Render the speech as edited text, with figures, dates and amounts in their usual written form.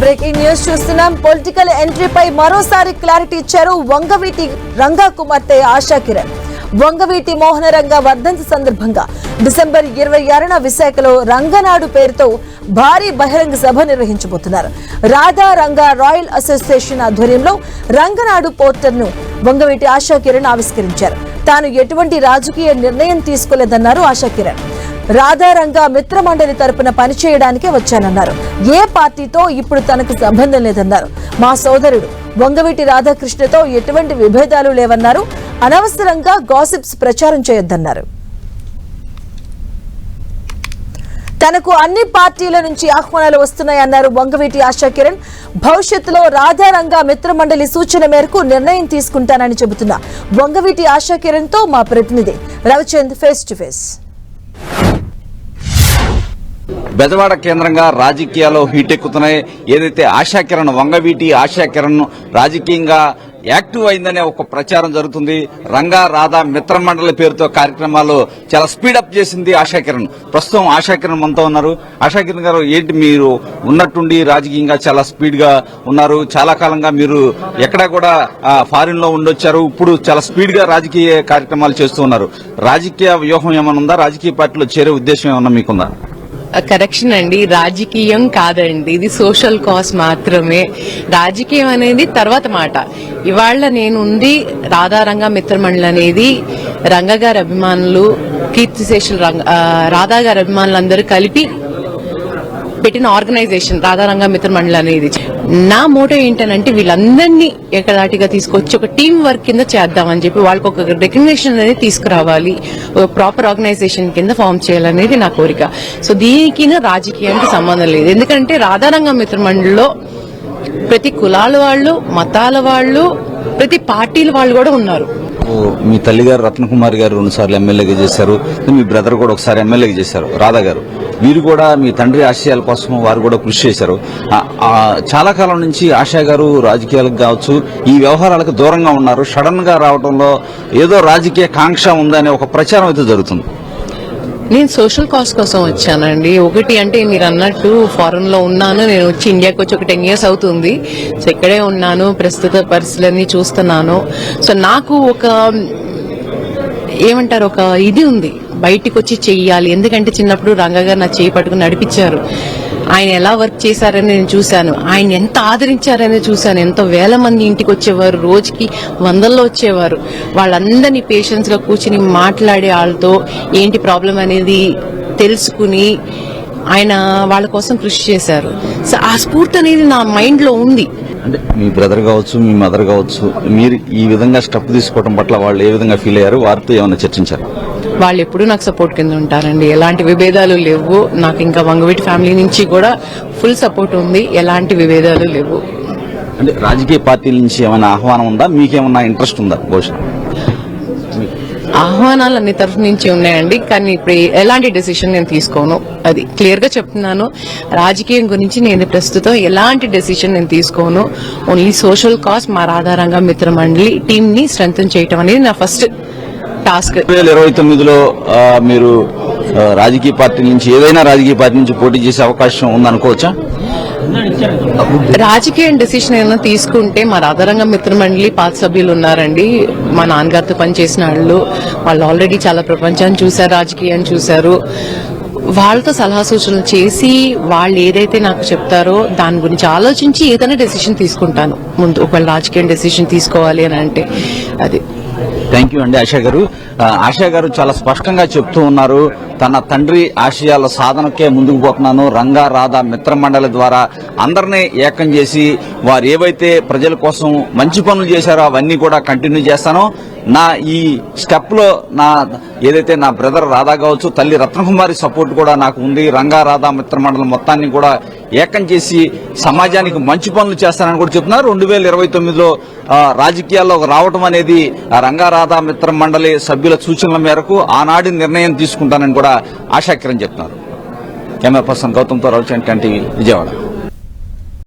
Breaking news చూస్తున్నాం. Political ఎంట్రీపై మరోసారి clarity ఇచ్చారు వంగవీటి రంగా కుమార్తె ఆశా కిరణ్. వంగవీటి మోహనరంగ వర్ధంతి సందర్భంగా డిసెంబర్ 26న విశాఖలో రంగనాడు పేరుతో భారీ బహిరంగ సభ నిర్వహించబోతున్నారు. రాధా రంగా రాయల్ అసోసియేషన్ ఆధ్వర్యంలో రంగనాడు పోర్టర్ను వంగవీటి ఆశా కిరణ్ ఆవిష్కరించారు. తాను ఎటువంటి రాజకీయ నిర్ణయం తీసుకోలేదన్నారు ఆశా కిరణ్. రాధారంగా మిత్ర మండలి తరపున పనిచేయడానికే వచ్చానన్నారు. ఏ పార్టీతో ఇప్పుడు తనకు సంబంధం లేదన్నారు. మా సోదరుడు వంగవీటి రాధాకృష్ణతో ఎటువంటి విభేదాలు లేవన్నారు. అనవసరంగా గాసిప్స్ ప్రచారం చేయొద్దన్నారు. తనకు అన్ని పార్టీల నుంచి ఆహ్వానాలు వస్తున్నాయన్నారు వంగవీటి ఆశా కిరణ్. భవిష్యత్తులో రాధారంగా మిత్ర మండలి సూచన మేరకు నిర్ణయం తీసుకుంటానని చెబుతున్న వంగవీటి ఆశా కిరణ్ తో మా ప్రతినిధి Ravichand face to face. Bezawada కేంద్రంగా రాజకీయాలు హీటెక్కుతున్నాయి. ఏదైతే ఆశా కిరణ్ వంగవీటి ఆశా కిరణ్ రాజకీయంగా యాక్టివ్ అయిందనే ఒక ప్రచారం జరుగుతుంది. రంగా రాధా మిత్ర మండలి పేరుతో కార్యక్రమాలు చాలా స్పీడప్ చేసింది ఆశా కిరణ్. ప్రస్తుతం ఆశా కిరణ్ మనతో ఉన్నారు. ఆశా కిరణ్ గారు, ఏంటి మీరు ఉన్నట్టుండి రాజకీయంగా చాలా స్పీడ్ గా ఉన్నారు. చాలా కాలంగా మీరు ఎక్కడా కూడా ఫారిన్ లో ఉండొచ్చారు. ఇప్పుడు చాలా స్పీడ్ గా రాజకీయ కార్యక్రమాలు చేస్తూ ఉన్నారు. రాజకీయ వ్యూహం ఏమైనా ఉందా? రాజకీయ పార్టీలో చేరే ఉద్దేశం ఏమన్నా మీకుందా? కరెక్షన్ అండి, రాజకీయం కాదండి, ఇది సోషల్ కాజ్ మాత్రమే. రాజకీయం అనేది తర్వాత మాట. ఇవాళ నేను ఉంది రాధారంగా మిత్రమండలి అనేది రంగా గారి అభిమానులు, కీర్తిశేషులు రాధా గారి అభిమానులు అందరూ కలిపి పెట్టిన ఆర్గనైజేషన్ రాధారంగా మిత్రమండలి అనేది. నా మోటో ఏంటనంటే వీళ్ళందరినీ ఏకదాటిగా తీసుకొచ్చి ఒక టీం వర్క్ కింద చేద్దామని చెప్పి వాళ్ళకి ఒక రికగ్నిషన్ అనేది తీసుకురావాలి, ఒక ప్రాపర్ ఆర్గనైజేషన్ కింద ఫామ్ చేయాలనేది నా కోరిక. సో దీనికి రాజకీయానికి సంబంధం లేదు. ఎందుకంటే రాధారంగా మిత్రమండలిలో ప్రతి కులాల వాళ్ళు, మతాల వాళ్ళు, ప్రతి పార్టీల వాళ్ళు కూడా ఉన్నారు. మీ తల్లిగారు రత్నకుమారి గారు 2 సార్లు ఎమ్మెల్యేగా చేశారు. మీ బ్రదర్ కూడా ఒకసారి ఎమ్మెల్యేగా చేశారు, రాధా గారు. వీరు కూడా మీ తండ్రి ఆశయాల కోసం వారు కూడా కృషి చేశారు. చాలా కాలం నుంచి ఆశా గారు రాజకీయాలకు కావచ్చు ఈ వ్యవహారాలకు దూరంగా ఉన్నారు. సడన్ గా రావడంలో ఏదో రాజకీయ కాంక్ష ఉందనే ఒక ప్రచారం అయితే జరుగుతుంది. నేను సోషల్ కాజ్ కోసం వచ్చానండి. ఒకటి అంటే మీరు అన్నట్టు ఫారెన్ లో ఉన్నాను, నేను వచ్చి ఇండియాకి వచ్చి ఒక 10 years అవుతుంది. సో ఇక్కడే ఉన్నాను, ప్రస్తుత పరిస్థితులన్నీ చూస్తున్నాను. సో నాకు ఒక ఏమంటారు, ఒక ఇది ఉంది, బయటికి వచ్చి చెయ్యాలి. ఎందుకంటే చిన్నప్పుడు రంగా గారు నా చేయి పట్టుకుని నడిపించారు. ఆయన ఎలా వర్క్ చేశారని నేను చూశాను, ఆయన ఎంత ఆదరించారని చూశాను. ఎంతో వేల మంది ఇంటికి వచ్చేవారు, రోజుకి 100ల్లో వచ్చేవారు. వాళ్ళందరినీ పేషెన్స్ గా కూర్చుని మాట్లాడే వాళ్ళతో ఏంటి ప్రాబ్లం అనేది తెలుసుకుని ఆయన వాళ్ళ కోసం కృషి చేశారు. సో ఆ స్ఫూర్తి అనేది నా మైండ్ లో ఉంది. అంటే మీ బ్రదర్ కావచ్చు, మీ మదర్ కావచ్చు, మీరు ఈ విధంగా స్టెప్ తీసుకోవడం పట్ల వాళ్ళు ఏ విధంగా ఫీల్ అయ్యారు? వారితో ఏమైనా చర్చించారు? వాళ్ళు ఎప్పుడూ నాకు సపోర్ట్ కింద ఉంటారండి. ఎలాంటి విభేదాలు లేవు. నాకు ఇంకా వంగవీటి ఫ్యామిలీ నుంచి కూడా ఫుల్ సపోర్ట్ ఉంది. ఎలాంటి విభేదాలు లేవు. అంటే రాజకీయ పార్టీల నుంచి ఏమైనా ఆహ్వానం ఉందా? మీకేమన్నా ఇంట్రెస్ట్ ఉందా? బహుశా ఆహ్వానాలు అన్ని తరఫు నుంచి ఉన్నాయండి, కానీ ఇప్పుడు ఎలాంటి డెసిషన్ నేను తీసుకోను. అది క్లియర్ గా చెప్తున్నాను. రాజకీయం గురించి నేను ప్రస్తుతం ఎలాంటి డెసిషన్ నేను తీసుకోను. ఓన్లీ సోషల్ కాజ్ మా రాధారంగా మిత్ర మండలి టీమ్ ని స్ట్రెంగ్తన్ చేయటం అనేది నా ఫస్ట్ టాస్క్. 2029లో మీరు రాజకీయ పార్టీ నుంచి ఏదైనా రాజకీయ పార్టీ నుంచి పోటీ చేసే అవకాశం ఉందనుకోవచ్చా? రాజకీయ డెసిషన్ ఏమైనా తీసుకుంటే మా రాధారంగం మిత్రమండలి పాత సభ్యులు ఉన్నారండి, మా నాన్నగారితో పనిచేసిన వాళ్ళు ఆల్రెడీ చాలా ప్రపంచాన్ని చూశారు, రాజకీయాన్ని చూశారు. వాళ్ళతో సలహా సూచనలు చేసి వాళ్ళు ఏదైతే నాకు చెప్తారో దాని గురించి ఆలోచించి ఏదైనా డెసిషన్ తీసుకుంటాను ముందు. ఒకవేళ రాజకీయ డెసిషన్ తీసుకోవాలి అని అంటే అది. థ్యాంక్ యూ అండి ఆశా గారు. ఆశా గారు చాలా స్పష్టంగా చెప్తూ ఉన్నారు, తన తండ్రి ఆశయాల సాధనకే ముందుకు పోతున్నాను. రంగా రాధా మిత్ర మండలి ద్వారా అందరినీ ఏకం చేసి వారు ఏవైతే ప్రజల కోసం మంచి పనులు చేశారో అవన్నీ కూడా కంటిన్యూ చేస్తాను. నా ఈ స్టెప్ లో ఏదైతే నా బ్రదర్ రాధా కావచ్చు, తల్లి రత్నకుమారి సపోర్ట్ కూడా నాకు ఉంది. రంగా రాధా మిత్ర మండలి మొత్తాన్ని కూడా ఏకం చేసి సమాజానికి మంచి పనులు చేస్తానని కూడా చెప్తున్నారు. 2029లో రాజకీయాల్లో రావడం అనేది రంగా రాధా మిత్ర మండలి సభ్యుల సూచనల మేరకు ఆనాటి నిర్ణయం తీసుకుంటానని కూడా ఆశా కిరణ్ చెప్తున్నారు. కెమెరా పర్సన్ గౌతమ్తో రవిచంద్ర టీవీ, విజయవాడ.